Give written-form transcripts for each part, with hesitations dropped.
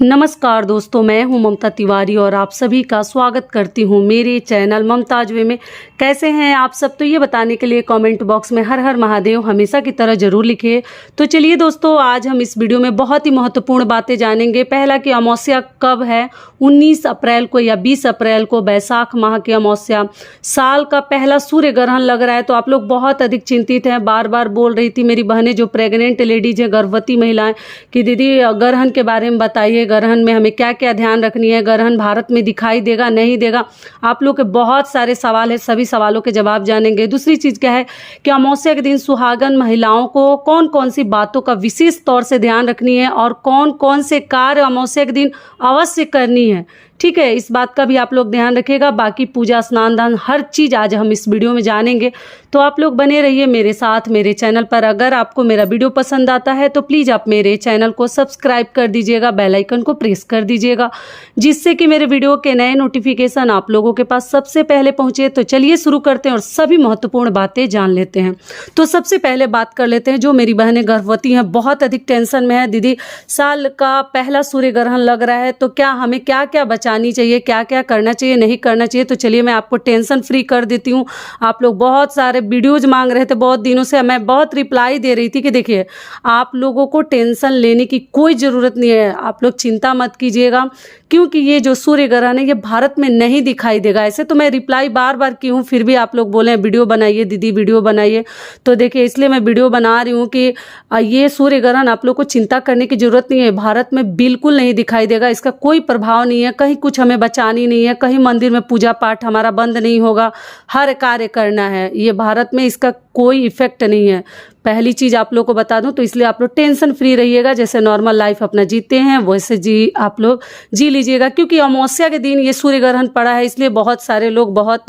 नमस्कार दोस्तों, मैं हूं ममता तिवारी और आप सभी का स्वागत करती हूं मेरे चैनल ममताज वे में। कैसे हैं आप सब? तो ये बताने के लिए कमेंट बॉक्स में हर हर महादेव हमेशा की तरह जरूर लिखिए। तो चलिए दोस्तों, आज हम इस वीडियो में बहुत ही महत्वपूर्ण बातें जानेंगे। पहला कि अमावस्या कब है, 19 अप्रैल को या 20 अप्रैल को बैसाख माह की अमावस्या। साल का पहला सूर्य ग्रहण लग रहा है, तो आप लोग बहुत अधिक चिंतित हैं। बार बार बोल रही थी मेरी बहनें जो प्रेग्नेंट लेडीज हैं, गर्भवती महिलाएं, कि दीदी ग्रहण के बारे में बताइए, ग्रहण में हमें क्या क्या ध्यान रखनी है, ग्रहण भारत में दिखाई देगा नहीं देगा। आप लोग के बहुत सारे सवाल है, सभी सवालों के जवाब जानेंगे। दूसरी चीज क्या है कि अमावस्या के दिन सुहागन महिलाओं को कौन कौन सी बातों का विशेष तौर से ध्यान रखनी है और कौन कौन से कार्य अमावस्या के दिन अवश्य करनी है। ठीक है, इस बात का भी आप लोग ध्यान रखिएगा। बाकी पूजा स्नान दान हर चीज़ आज हम इस वीडियो में जानेंगे, तो आप लोग बने रहिए मेरे साथ मेरे चैनल पर। अगर आपको मेरा वीडियो पसंद आता है तो प्लीज़ आप मेरे चैनल को सब्सक्राइब कर दीजिएगा, बेल आइकन को प्रेस कर दीजिएगा, जिससे कि मेरे वीडियो के नए नोटिफिकेशन आप लोगों के पास सबसे पहले पहुंचे। तो चलिए शुरू करते हैं और सभी महत्वपूर्ण बातें जान लेते हैं। तो सबसे पहले बात कर लेते हैं, जो मेरी बहनें गर्भवती हैं, बहुत अधिक टेंशन में है, दीदी साल का पहला सूर्य ग्रहण लग रहा है, तो क्या हमें क्या क्या बचानी चाहिए, क्या क्या करना चाहिए, नहीं करना चाहिए। तो चलिए मैं आपको टेंशन फ्री कर देती हूँ। आप लोग बहुत सारे वीडियोज मांग रहे थे बहुत दिनों से, मैं बहुत रिप्लाई दे रही थी कि देखिए आप लोगों को टेंशन लेने की कोई ज़रूरत नहीं है, आप लोग चिंता मत कीजिएगा, क्योंकि ये जो सूर्य ग्रहण है ये भारत में नहीं दिखाई देगा। ऐसे तो मैं रिप्लाई बार बार की हूँ, फिर भी आप लोग बोले वीडियो बनाइए दीदी, वीडियो बनाइए। तो देखिए इसलिए मैं वीडियो बना रही हूँ कि ये सूर्य ग्रहण आप लोग को चिंता करने की जरूरत नहीं है, भारत में बिल्कुल नहीं दिखाई देगा, इसका कोई प्रभाव नहीं है, कहीं कुछ हमें बचानी नहीं है, कहीं मंदिर में पूजा पाठ हमारा बंद नहीं होगा, हर कार्य करना है। ये भारत में इसका कोई इफेक्ट नहीं है, पहली चीज आप लोग को बता दूं। तो इसलिए आप लोग टेंशन फ्री रहिएगा, जैसे नॉर्मल लाइफ अपना जीते हैं वैसे जी आप लोग जी लीजिएगा। क्योंकि अमावस्या के दिन ये सूर्य ग्रहण पड़ा है, इसलिए बहुत सारे लोग बहुत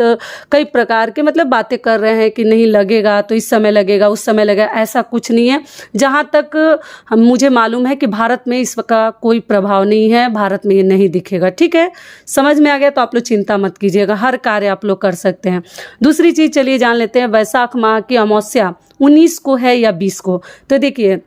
कई प्रकार के मतलब बातें कर रहे हैं कि नहीं लगेगा तो इस समय लगेगा उस समय लगेगा। ऐसा कुछ नहीं है, जहां तक मुझे मालूम है कि भारत में इसका कोई प्रभाव नहीं है, भारत में ये नहीं दिखेगा। ठीक है, समझ में आ गया? तो आप लोग चिंता मत कीजिएगा, हर कार्य आप लोग कर सकते हैं। दूसरी चीज चलिए जान लेते हैं, वैसाख माह की अमावस्या 19 को है या 20 को। तो देखिए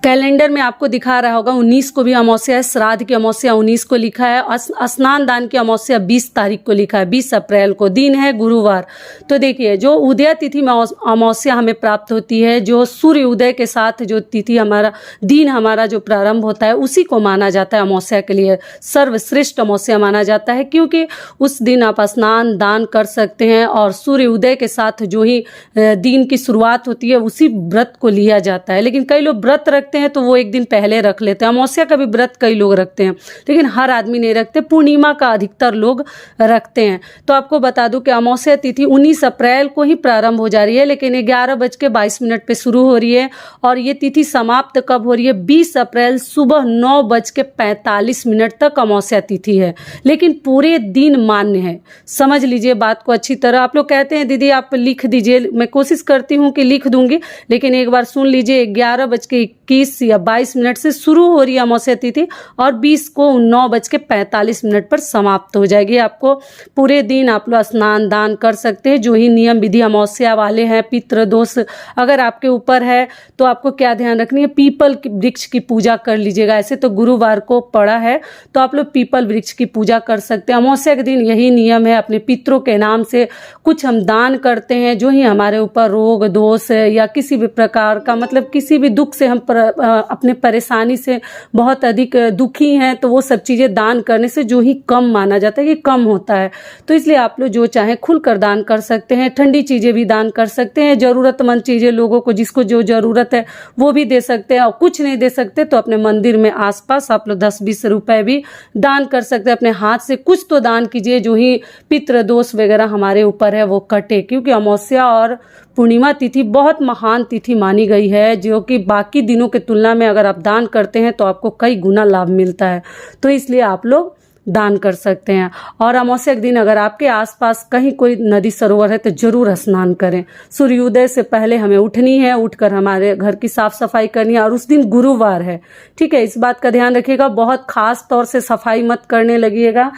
कैलेंडर में आपको दिखा रहा होगा 19 को भी अमावस्या है, श्राद्ध की अमावस्या 19 को लिखा है, स्नान दान की अमावस्या 20 तारीख को लिखा है, 20 अप्रैल को, दिन है गुरुवार। तो देखिए जो उदय तिथि में अमावस्या हमें प्राप्त होती है, जो सूर्य उदय के साथ जो तिथि हमारा दिन हमारा जो प्रारंभ होता है, उसी को माना जाता है अमावस्या के लिए सर्वश्रेष्ठ अमावस्या माना जाता है। क्योंकि उस दिन आप स्नान दान कर सकते हैं और सूर्य उदय के साथ जो ही दिन की शुरुआत होती है उसी व्रत को लिया जाता है। लेकिन कई लोग व्रत रखते हैं तो वो एक दिन पहले रख लेते हैं। अमावस्या का भी व्रत कई लोग रखते हैं, लेकिन हर आदमी नहीं रखते, पूर्णिमा का अधिकतर लोग रखते हैं। तो आपको बता दूं कि अमावस्या तिथि 19 अप्रैल को ही प्रारंभ हो जा रही है, लेकिन 11:22 पे शुरू हो रही है और ये तिथि समाप्त कब हो रही है? 20 अप्रैल सुबह 9:45 तक अमावस्या तिथि है, लेकिन पूरे दिन मान्य है। समझ लीजिए बात को अच्छी तरह। आप लोग कहते हैं दीदी आप लिख दीजिए, मैं कोशिश करती हूँ कि लिख दूंगी, लेकिन एक बार सुन लीजिए। 11:21 या 22 से शुरू हो रही है अमावस्या तिथि और 20 को 9:45 पर समाप्त हो जाएगी। आपको पूरे दिन आप लोग स्नान दान कर सकते हैं, जो ही नियम विधि अमावस्या वाले हैं। पितृ दोष अगर आपके ऊपर है तो आपको क्या ध्यान रखनी है? पीपल वृक्ष की पूजा कर लीजिएगा। ऐसे तो गुरुवार को पड़ा है तो आप लोग पीपल वृक्ष की पूजा कर सकते हैं। अमावस्या के दिन यही नियम है, अपने पितरों के नाम से कुछ हम दान करते हैं, जो ही हमारे ऊपर रोग दोष या किसी भी प्रकार का मतलब किसी भी दुख से हम अपने परेशानी से बहुत अधिक दुखी हैं, तो वो सब चीज़ें दान करने से जो ही कम माना जाता है कि कम होता है। तो इसलिए आप लोग जो चाहे खुलकर दान कर सकते हैं, ठंडी चीज़ें भी दान कर सकते हैं, ज़रूरतमंद चीज़ें लोगों को जिसको जो ज़रूरत है वो भी दे सकते हैं। और कुछ नहीं दे सकते तो अपने मंदिर में आसपास आप लोग 10-20 रुपए भी दान कर सकते हैं। अपने हाथ से कुछ तो दान कीजिए, जो ही पितृ दोष वगैरह हमारे ऊपर है वो कटे। क्योंकि अमावस्या और पूर्णिमा तिथि बहुत महान तिथि मानी गई है, जो कि बाकी दिनों के तुलना में अगर आप दान करते हैं तो आपको कई गुना लाभ मिलता है। तो इसलिए आप लोग दान कर सकते हैं। और अमावस्या के दिन अगर आपके आसपास कहीं कोई नदी सरोवर है तो जरूर स्नान करें। सूर्योदय से पहले हमें उठनी है, उठकर हमारे घर की साफ सफाई करनी है, और उस दिन गुरुवार है। ठीक है, इस बात का ध्यान रखिएगा, बहुत खास तौर से सफाई मत करने लगिएगा।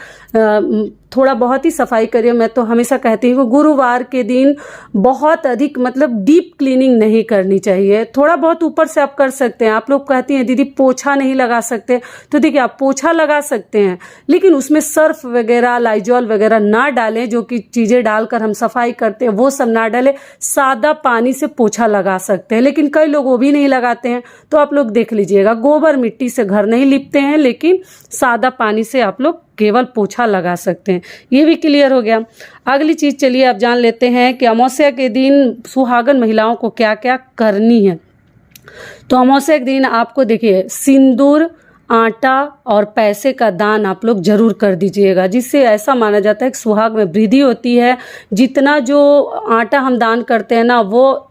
थोड़ा बहुत ही सफाई करिए। मैं तो हमेशा कहती हूँ गुरुवार के दिन बहुत अधिक मतलब डीप क्लीनिंग नहीं करनी चाहिए। थोड़ा बहुत ऊपर से आप कर सकते हैं। आप लोग कहती हैं दीदी पोछा नहीं लगा सकते, तो देखिए आप पोछा लगा सकते हैं, लेकिन उसमें सर्फ वगैरह लाइजॉल वगैरह ना डालें। जो कि चीज़ें डालकर हम सफाई करते हैं वो सब ना डालें। सादा पानी से पोछा लगा सकते हैं, लेकिन कई लोग वो भी नहीं लगाते हैं। तो आप लोग देख लीजिएगा, गोबर मिट्टी से घर नहीं लिपते हैं, लेकिन सादा पानी से आप लोग केवल पोछा लगा सकते हैं। ये भी क्लियर हो गया। अगली चीज चलिए आप जान लेते हैं कि अमावस्या के दिन सुहागन महिलाओं को क्या क्या करनी है। तो अमावस्या के दिन आपको देखिए सिंदूर, आटा और पैसे का दान आप लोग जरूर कर दीजिएगा, जिससे ऐसा माना जाता है कि सुहाग में वृद्धि होती है। जितना जो आटा हम दान करते हैं ना, वो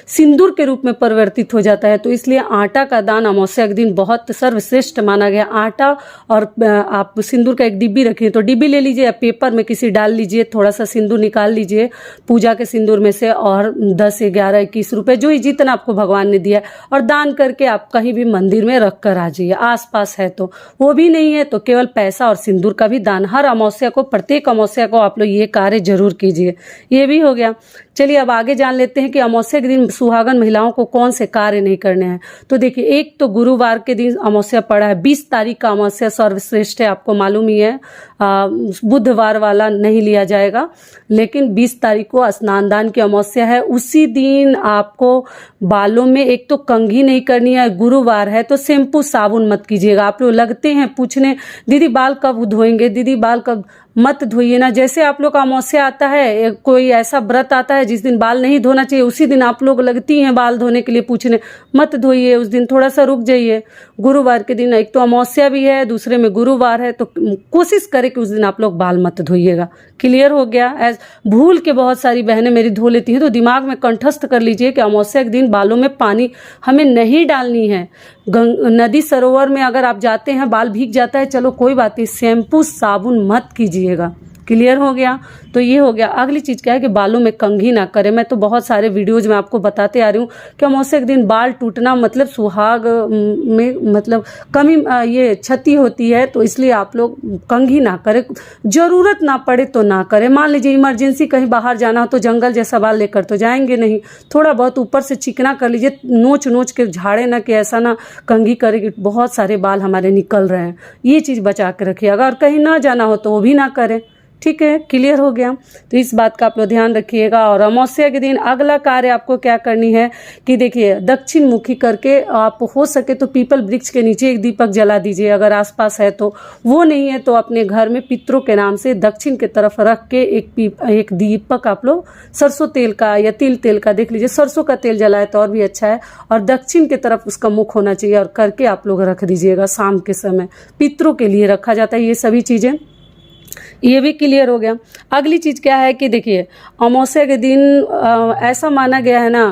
सिंदूर के रूप में परिवर्तित हो जाता है। तो इसलिए आटा का दान अमावस्या के दिन बहुत सर्वश्रेष्ठ माना गया। आटा और आप सिंदूर का एक डिब्बी रखिए, तो डिब्बी ले लीजिए या पेपर में किसी डाल लीजिए, थोड़ा सा सिंदूर निकाल लीजिए पूजा के सिंदूर में से, और 10, 11, 21 रुपए जो ही जितना आपको भगवान ने दिया, और दान करके आप कहीं भी मंदिर में रख कर आ जाइए। आसपास है तो, वो भी नहीं है तो केवल पैसा और सिंदूर का भी दान हर अमावस्या को, प्रत्येक अमावस्या को आप लोग ये कार्य जरूर कीजिए। ये भी हो गया। चलिए अब आगे जान लेते हैं कि अमावस्या के दिन सुहागन महिलाओं को कौन से कार्य नहीं करने हैं। तो देखिए, एक तो गुरुवार के दिन अमावस्या पड़ा है, 20 तारीख का अमावस्या सर्वश्रेष्ठ है, आपको मालूम ही है। बुधवार वाला नहीं लिया जाएगा, लेकिन 20 तारीख को स्नान दान की अमावस्या है। उसी दिन आपको बालों में एक तो कंघी नहीं करनी है। गुरुवार है तो शैम्पू साबुन मत कीजिएगा। आप लोग लगते हैं पूछने दीदी बाल कब धोएंगे, दीदी बाल कब, मत धोइए ना। जैसे आप लोग का अमावस्या आता है, कोई ऐसा व्रत आता है जिस दिन बाल नहीं धोना चाहिए, उसी दिन आप लोग लगती हैं बाल धोने के लिए पूछने, मत धोइए उस दिन, थोड़ा सा रुक जाइए। गुरुवार के दिन एक तो अमावस्या भी है, दूसरे में गुरुवार है, तो कोशिश करें कि उस दिन आप लोग बाल मत धोइएगा। क्लियर हो गया। भूल के बहुत सारी बहनें मेरी धो लेती हैं, तो दिमाग में कंठस्थ कर लीजिए कि अमावस्या के दिन बालों में पानी हमें नहीं डालनी है। नदी सरोवर में अगर आप जाते हैं बाल भीग जाता है, चलो कोई बात नहीं, शैम्पू साबुन मत कीजिएगा। क्लियर हो गया। तो ये हो गया। अगली चीज क्या है कि बालों में कंघी ना करें। मैं तो बहुत सारे वीडियोज में आपको बताते आ रही हूँ कि अमावस्या के दिन बाल टूटना मतलब सुहाग में मतलब कमी, ये क्षति होती है, तो इसलिए आप लोग कंघी ना करें। जरूरत ना पड़े तो ना करें। मान लीजिए इमरजेंसी कहीं बाहर जाना हो तो जंगल जैसा बाल लेकर तो जाएंगे नहीं, थोड़ा बहुत ऊपर से चिकना कर लीजिए, नोच नोच के झाड़े ना, कि ऐसा ना कंघी करे कि बहुत सारे बाल हमारे निकल रहे हैं। ये चीज बचा के रखिए। अगर कहीं ना जाना हो तो वो भी ना करें। ठीक है, क्लियर हो गया। तो इस बात का आप लोग ध्यान रखिएगा। और अमावस्या के दिन अगला कार्य आपको क्या करनी है कि देखिए, दक्षिण मुखी करके आप हो सके तो पीपल वृक्ष के नीचे एक दीपक जला दीजिए, अगर आसपास है तो। वो नहीं है तो अपने घर में पितरों के नाम से दक्षिण की तरफ रख के एक दीपक आप लोग सरसों तेल का या तिल तेल का, देख लीजिए सरसों का तेल जलाए तो और भी अच्छा है, और दक्षिण की तरफ उसका मुख होना चाहिए, और करके आप लोग रख दीजिएगा। शाम के समय पितरों के लिए रखा जाता है ये सभी चीजें। ये भी क्लियर हो गया। अगली चीज क्या है कि देखिए, अमावस्या के दिन ऐसा माना गया है ना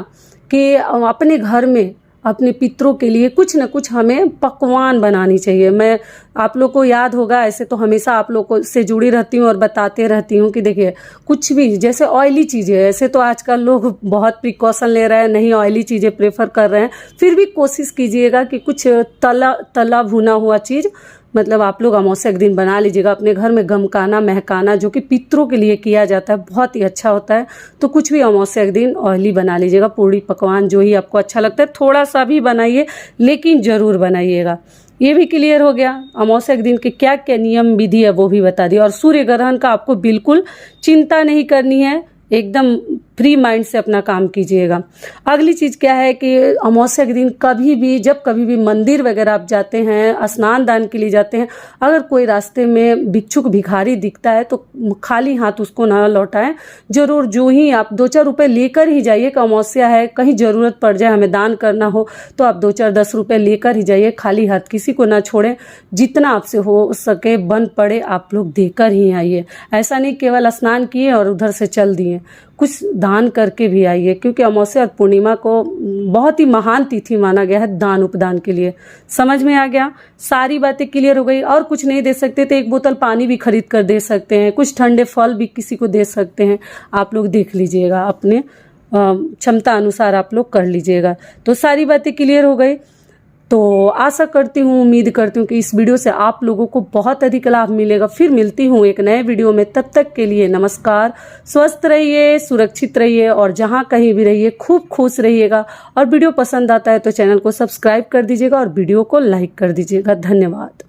कि अपने घर में अपने पितरों के लिए कुछ न कुछ हमें पकवान बनानी चाहिए। मैं आप लोग को याद होगा, ऐसे तो हमेशा आप लोग को से जुड़ी रहती हूँ और बताते रहती हूँ कि देखिए, कुछ भी जैसे ऑयली चीज़ें, ऐसे तो आजकल लोग बहुत प्रिकॉशन ले रहे हैं, नहीं ऑयली चीज़ें प्रेफर कर रहे हैं, फिर भी कोशिश कीजिएगा कि कुछ तला भुना हुआ चीज़ मतलब आप लोग अमावस्या के दिन बना लीजिएगा। अपने घर में गमकाना महकाना जो कि पितरों के लिए किया जाता है, बहुत ही अच्छा होता है। तो कुछ भी अमावस्या के दिन ऑयली बना लीजिएगा, पूड़ी पकवान जो ही आपको अच्छा लगता है, थोड़ा सा भी बनाइए, लेकिन जरूर बनाइएगा। ये भी क्लियर हो गया। अमावस्या के दिन के क्या क्या नियम विधि है वो भी बता दिया। और सूर्य ग्रहण का आपको बिल्कुल चिंता नहीं करनी है, एकदम फ्री माइंड से अपना काम कीजिएगा। अगली चीज़ क्या है कि अमावस्या के दिन कभी भी, जब कभी भी मंदिर वगैरह आप जाते हैं, स्नान दान के लिए जाते हैं, अगर कोई रास्ते में भिक्षुक भिखारी दिखता है तो खाली हाथ उसको ना लौटाएं। जरूर जो ही आप 2-4 रुपए लेकर ही जाइए कि अमावस्या है, कहीं ज़रूरत पड़ जाए, हमें दान करना हो तो आप 2-4 10 रुपए लेकर ही जाइए, खाली हाथ किसी को ना छोड़ें। जितना आपसे हो सके बन पड़े आप लोग देकर ही आइए। ऐसा नहीं केवल स्नान किए और उधर से चल दिए, कुछ दान करके भी आइए, क्योंकि अमावस्या और पूर्णिमा को बहुत ही महान तिथि माना गया है दान उपदान के लिए। समझ में आ गया? सारी बातें क्लियर हो गई। और कुछ नहीं दे सकते तो 1 बोतल पानी भी खरीद कर दे सकते हैं, कुछ ठंडे फल भी किसी को दे सकते हैं। आप लोग देख लीजिएगा, अपने क्षमता अनुसार आप लोग कर लीजिएगा। तो सारी बातें क्लियर हो गई। तो आशा करती हूँ, उम्मीद करती हूँ कि इस वीडियो से आप लोगों को बहुत अधिक लाभ मिलेगा। फिर मिलती हूँ एक नए वीडियो में, तब तक के लिए नमस्कार। स्वस्थ रहिए, सुरक्षित रहिए और जहाँ कहीं भी रहिए खूब खुश रहिएगा। और वीडियो पसंद आता है तो चैनल को सब्सक्राइब कर दीजिएगा और वीडियो को लाइक कर दीजिएगा। धन्यवाद।